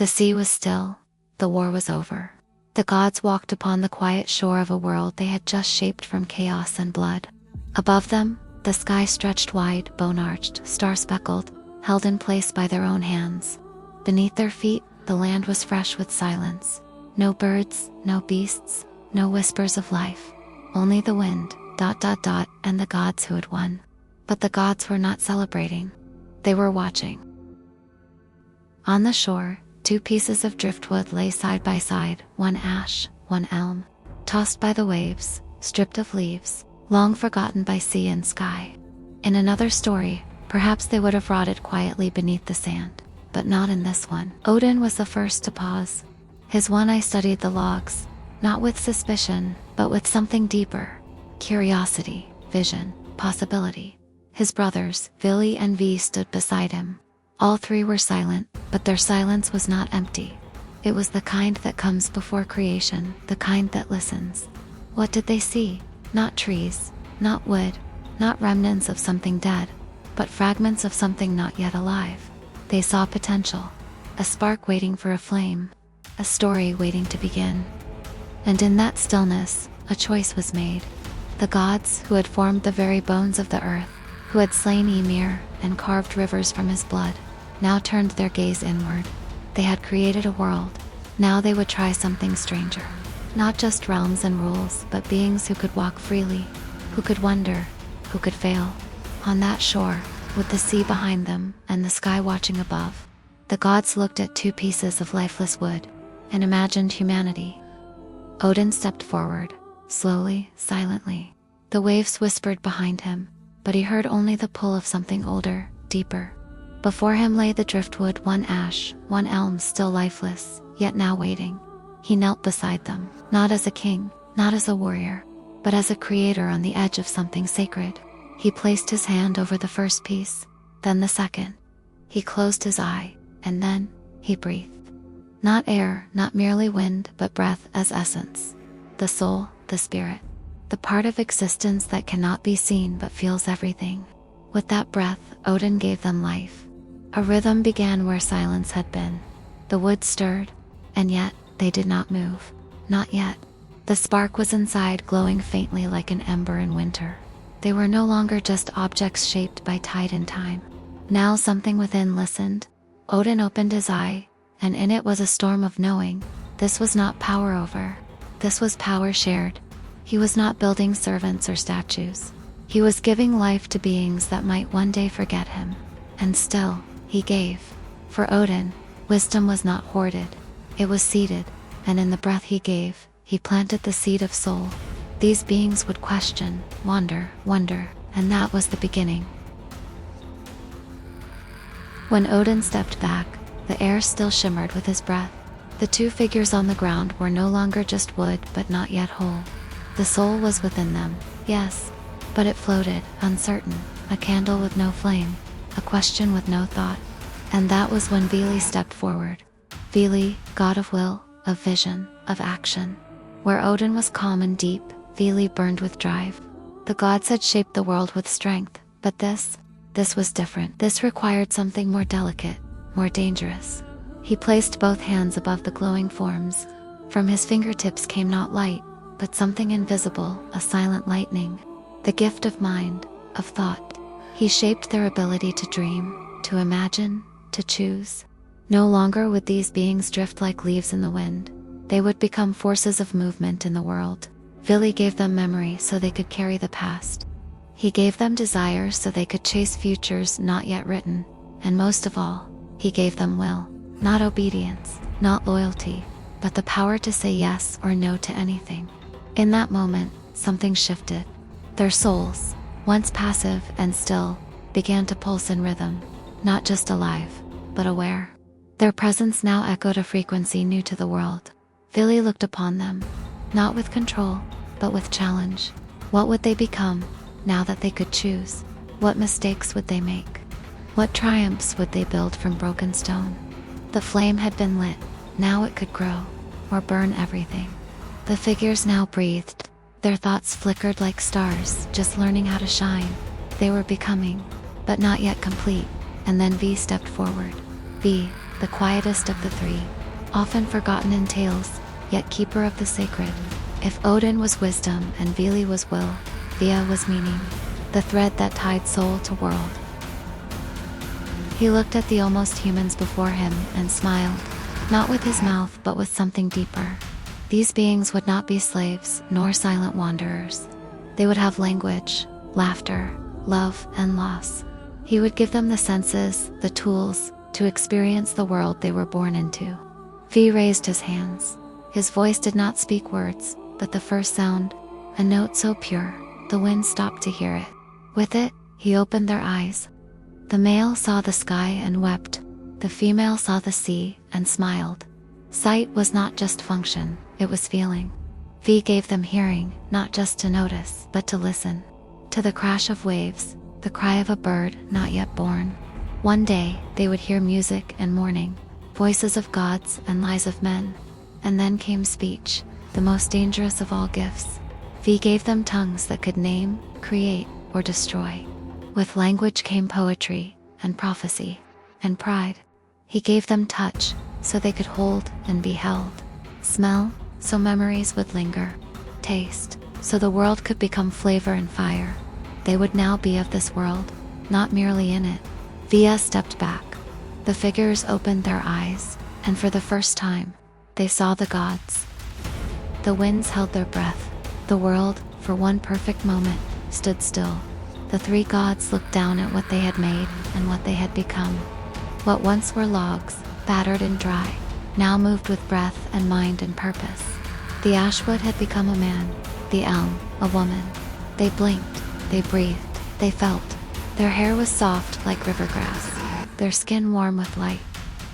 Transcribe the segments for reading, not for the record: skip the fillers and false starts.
The sea was still. The war was over. The gods walked upon the quiet shore of a world they had just shaped from chaos and blood. Above them, the sky stretched wide, bone-arched, star-speckled, held in place by their own hands. Beneath their feet, the land was fresh with silence. No birds, no beasts, no whispers of life. Only the wind, ... and the gods who had won. But the gods were not celebrating. They were watching. On the shore, 2 pieces of driftwood lay side by side, one ash, one elm, tossed by the waves, stripped of leaves, long forgotten by sea and sky. In another story, perhaps they would have rotted quietly beneath the sand, but not in this one. Odin was the first to pause. His one eye studied the logs, not with suspicion, but with something deeper: curiosity, vision, possibility. His brothers, Vili and Vi, stood beside him. All 3 were silent, but their silence was not empty. It was the kind that comes before creation, the kind that listens. What did they see? Not trees, not wood, not remnants of something dead, but fragments of something not yet alive. They saw potential, a spark waiting for a flame, a story waiting to begin. And in that stillness, a choice was made. The gods, who had formed the very bones of the earth, who had slain Ymir and carved rivers from his blood, now turned their gaze inward. They had created a world. Now they would try something stranger. Not just realms and rules, but beings who could walk freely, who could wonder, who could fail. On that shore, with the sea behind them and the sky watching above, the gods looked at 2 pieces of lifeless wood and imagined humanity. Odin stepped forward, slowly, silently. The waves whispered behind him, but he heard only the pull of something older, deeper. Before him lay the driftwood, one ash, one elm, still lifeless, yet now waiting. He knelt beside them, not as a king, not as a warrior, but as a creator on the edge of something sacred. He placed his hand over the first piece, then the second. He closed his eye, and then he breathed. Not air, not merely wind, but breath as essence. The soul, the spirit. The part of existence that cannot be seen but feels everything. With that breath, Odin gave them life. A rhythm began where silence had been. The wood stirred, and yet they did not move. Not yet. The spark was inside, glowing faintly like an ember in winter. They were no longer just objects shaped by tide and time. Now something within listened. Odin opened his eye, and in it was a storm of knowing. This was not power over. This was power shared. He was not building servants or statues. He was giving life to beings that might one day forget him. And still, he gave. For Odin, wisdom was not hoarded. It was seeded, and in the breath he gave, he planted the seed of soul. These beings would question, wonder, and that was the beginning. When Odin stepped back, the air still shimmered with his breath. The 2 figures on the ground were no longer just wood, but not yet whole. The soul was within them, yes, but it floated, uncertain, a candle with no flame, a question with no thought. And that was when Vili stepped forward. Vili, god of will, of vision, of action. Where Odin was calm and deep, Vili burned with drive. The gods had shaped the world with strength, but this was different. This required something more delicate, more dangerous. He placed both hands above the glowing forms. From his fingertips came not light, but something invisible, a silent lightning. The gift of mind, of thought. He shaped their ability to dream, to imagine, to choose. No longer would these beings drift like leaves in the wind. They would become forces of movement in the world. Vili gave them memory so they could carry the past. He gave them desire so they could chase futures not yet written. And most of all, he gave them will. Not obedience, not loyalty, but the power to say yes or no to anything. In that moment, something shifted. Their souls, once passive and still, began to pulse in rhythm, not just alive, but aware. Their presence now echoed a frequency new to the world. Vili looked upon them, not with control, but with challenge. What would they become, now that they could choose? What mistakes would they make? What triumphs would they build from broken stone? The flame had been lit, now it could grow, or burn everything. The figures now breathed. Their thoughts flickered like stars, just learning how to shine. They were becoming, but not yet complete. And then Vi stepped forward. Vi, the quietest of the three, often forgotten in tales, yet keeper of the sacred. If Odin was wisdom and Vili was will, Via was meaning, the thread that tied soul to world. He looked at the almost humans before him and smiled, not with his mouth but with something deeper. These beings would not be slaves nor silent wanderers. They would have language, laughter, love, and loss. He would give them the senses, the tools, to experience the world they were born into. Vi raised his hands. His voice did not speak words, but the first sound, a note so pure, the wind stopped to hear it. With it, he opened their eyes. The male saw the sky and wept. The female saw the sea and smiled. Sight was not just function, it was feeling. Vi gave them hearing, not just to notice, but to listen. To the crash of waves, the cry of a bird not yet born. One day, they would hear music and mourning, voices of gods and lies of men. And then came speech, the most dangerous of all gifts. Vi gave them tongues that could name, create, or destroy. With language came poetry, and prophecy, and pride. He gave them touch, so they could hold and be held. Smell, so memories would linger. Taste, so the world could become flavor and fire. They would now be of this world, not merely in it. Via stepped back. The figures opened their eyes, and for the first time, they saw the gods. The winds held their breath. The world, for one perfect moment, stood still. The three gods looked down at what they had made and what they had become. What once were logs, battered and dry, now moved with breath and mind and purpose. The ashwood had become a man, the elm, a woman. They blinked, they breathed, they felt. Their hair was soft like river grass, their skin warm with light.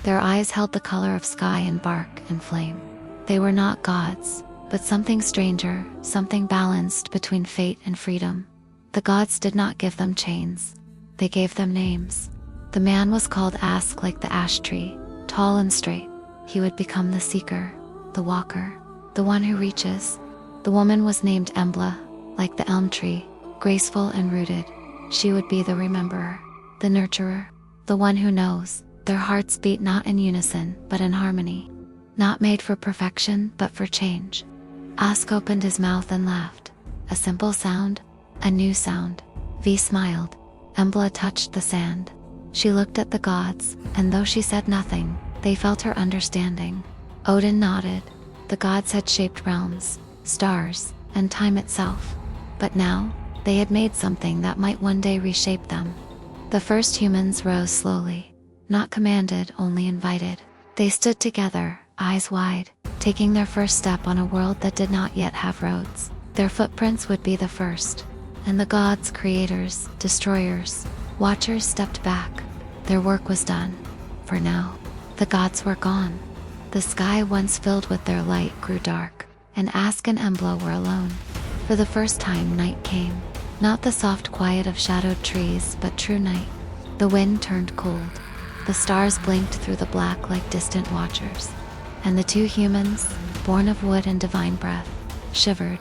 Their eyes held the color of sky and bark and flame. They were not gods, but something stranger, something balanced between fate and freedom. The gods did not give them chains. They gave them names. The man was called Ask, like the ash tree, tall and straight. He would become the seeker, the walker, the one who reaches. The woman was named Embla, like the elm tree, graceful and rooted. She would be the rememberer, the nurturer, the one who knows. Their hearts beat not in unison, but in harmony. Not made for perfection, but for change. Ask opened his mouth and laughed. A simple sound, a new sound. Vi smiled. Embla touched the sand. She looked at the gods, and though she said nothing, they felt her understanding. Odin nodded. The gods had shaped realms, stars, and time itself. But now, they had made something that might one day reshape them. The first humans rose slowly, not commanded, only invited. They stood together, eyes wide, taking their first step on a world that did not yet have roads. Their footprints would be the first. And the gods, creators, destroyers, watchers stepped back. Their work was done. For now, the gods were gone. The sky once filled with their light grew dark, and Ask and Embla were alone. For the first time, night came. Not the soft quiet of shadowed trees, but true night. The wind turned cold. The stars blinked through the black like distant watchers. And the two humans, born of wood and divine breath, shivered.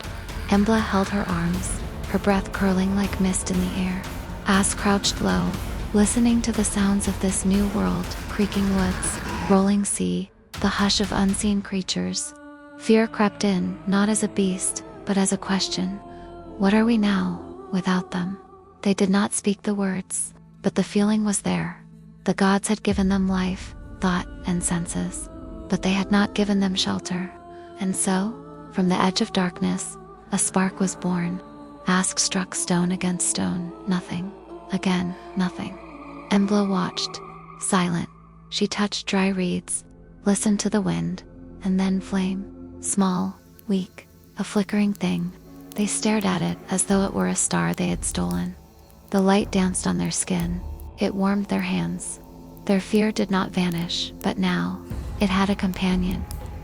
Embla held her arms, her breath curling like mist in the air. Ask crouched low, listening to the sounds of this new world, creaking woods, rolling sea, the hush of unseen creatures. Fear crept in, not as a beast, but as a question. What are we now, without them? They did not speak the words, but the feeling was there. The gods had given them life, thought, and senses, but they had not given them shelter. And so, from the edge of darkness, a spark was born. Ask struck stone against stone, nothing. Again, nothing. Embla watched, silent. She touched dry reeds, listened to the wind, and then flame. Small, weak, a flickering thing. They stared at it as though it were a star they had stolen. The light danced on their skin. It warmed their hands. Their fear did not vanish, but now, it had a companion.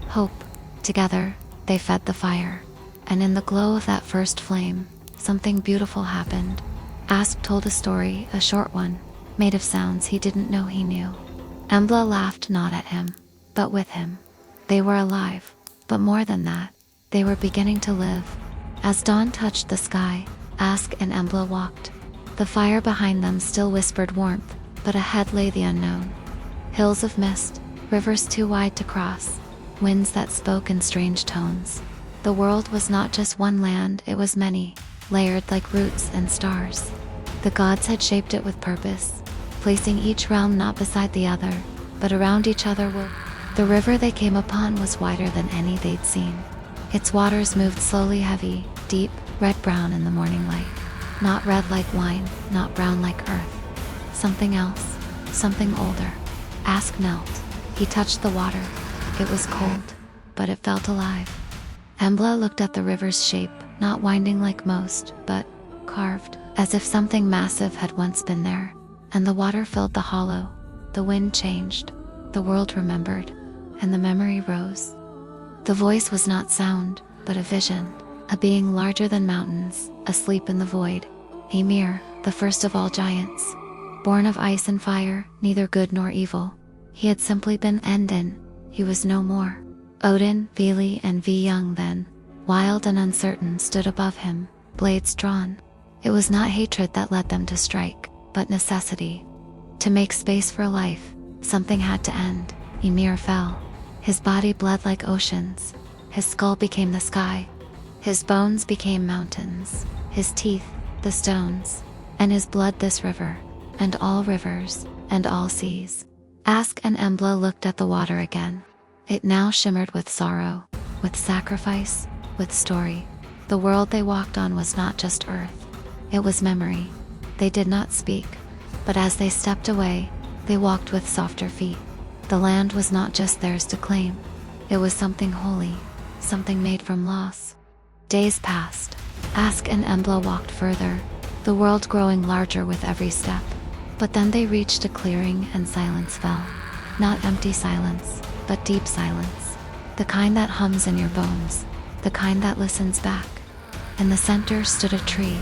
Hope. Together, they fed the fire. And in the glow of that first flame, something beautiful happened. Ask told a story, a short one, made of sounds he didn't know he knew. Embla laughed not at him, but with him. They were alive, but more than that, they were beginning to live. As dawn touched the sky, Ask and Embla walked. The fire behind them still whispered warmth, but ahead lay the unknown. Hills of mist, rivers too wide to cross, winds that spoke in strange tones. The world was not just one land, it was many, layered like roots and stars. The gods had shaped it with purpose, placing each realm not beside the other, but around each other were. The river they came upon was wider than any they'd seen. Its waters moved slowly, heavy, deep, red-brown in the morning light. Not red like wine, not brown like earth. Something else, something older. Ask knelt. He touched the water. It was cold, but it felt alive. Embla looked at the river's shape, not winding like most, but carved, as if something massive had once been there. And the water filled the hollow. The wind changed. The world remembered, and the memory rose. The voice was not sound, but a vision, a being larger than mountains, asleep in the void. Ymir, the first of all giants. Born of ice and fire, neither good nor evil. He had simply been ended. He was no more. Odin, Vili, and Young then, wild and uncertain, stood above him, blades drawn. It was not hatred that led them to strike, but necessity. To make space for life, something had to end. Ymir fell. His body bled like oceans. His skull became the sky. His bones became mountains. His teeth, the stones. And his blood this river. And all rivers, and all seas. Ask and Embla looked at the water again. It now shimmered with sorrow, with sacrifice, with story. The world they walked on was not just earth. It was memory. They did not speak, but as they stepped away, they walked with softer feet. The land was not just theirs to claim. It was something holy, something made from loss. Days passed. Ask and Embla walked further, the world growing larger with every step. But then they reached a clearing and silence fell. Not empty silence, but deep silence. The kind that hums in your bones, the kind that listens back. In the center stood a tree,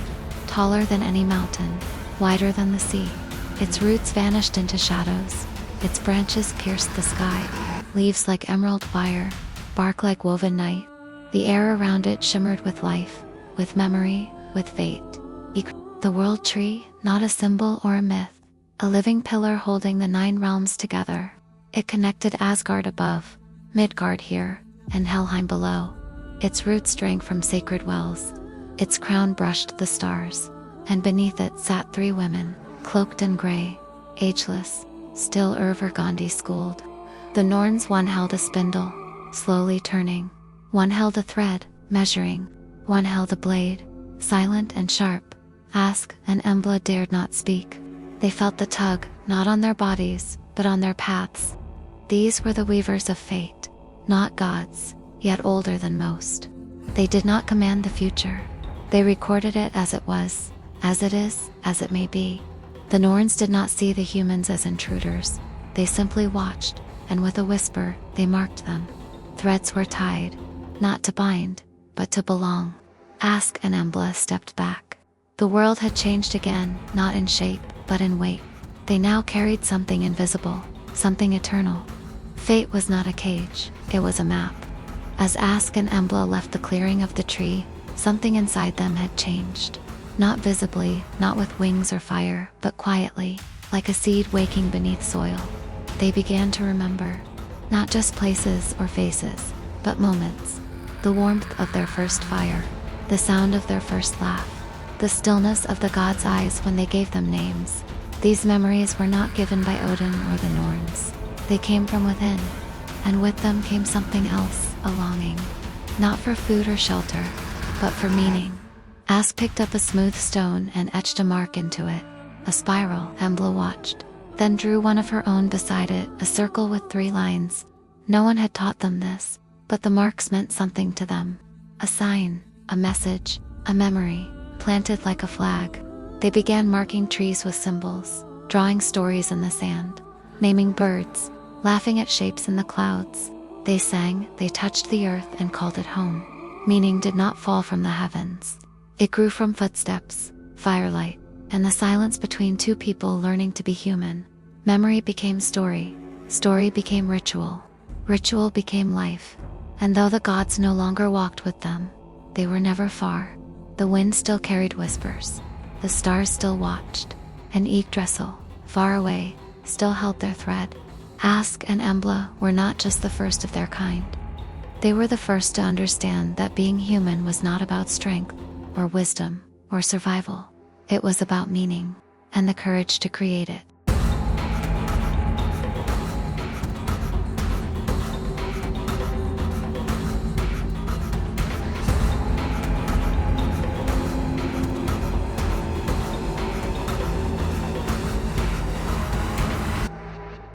taller than any mountain, wider than the sea. Its roots vanished into shadows. Its branches pierced the sky, leaves like emerald wire, bark like woven night. The air around it shimmered with life, with memory, with fate. The world tree, not a symbol or a myth, a living pillar holding the 9 realms together. It connected Asgard above, Midgard here, and Helheim below. Its roots drank from sacred wells. Its crown brushed the stars, and beneath it sat 3 women, cloaked in gray, ageless, still Gandhi schooled. The Norns, one held a spindle, slowly turning. One held a thread, measuring. One held a blade, silent and sharp. Ask and Embla dared not speak. They felt the tug, not on their bodies, but on their paths. These were the weavers of fate, not gods, yet older than most. They did not command the future. They recorded it as it was, as it is, as it may be. The Norns did not see the humans as intruders. They simply watched, and with a whisper, they marked them. Threads were tied, not to bind, but to belong. Ask and Embla stepped back. The world had changed again, not in shape, but in weight. They now carried something invisible, something eternal. Fate was not a cage, it was a map. As Ask and Embla left the clearing of the tree, something inside them had changed. Not visibly, not with wings or fire, but quietly, like a seed waking beneath soil. They began to remember, not just places or faces, but moments. The warmth of their first fire, the sound of their first laugh, the stillness of the gods' eyes when they gave them names. These memories were not given by Odin or the Norns. They came from within, and with them came something else, a longing. Not for food or shelter, but for meaning. Ask picked up a smooth stone and etched a mark into it. A spiral, Embla watched, then drew one of her own beside it, a circle with 3 lines. No one had taught them this, but the marks meant something to them. A sign, a message, a memory, planted like a flag. They began marking trees with symbols, drawing stories in the sand, naming birds, laughing at shapes in the clouds. They sang, they touched the earth and called it home. Meaning did not fall from the heavens. It grew from footsteps, firelight, and the silence between 2 people learning to be human. Memory became story, story became ritual, ritual became life. And though the gods no longer walked with them, they were never far. The wind still carried whispers, the stars still watched, and Yggdrasil, far away, still held their thread. Ask and Embla were not just the first of their kind. They were the first to understand that being human was not about strength, or wisdom, or survival. It was about meaning, and the courage to create it.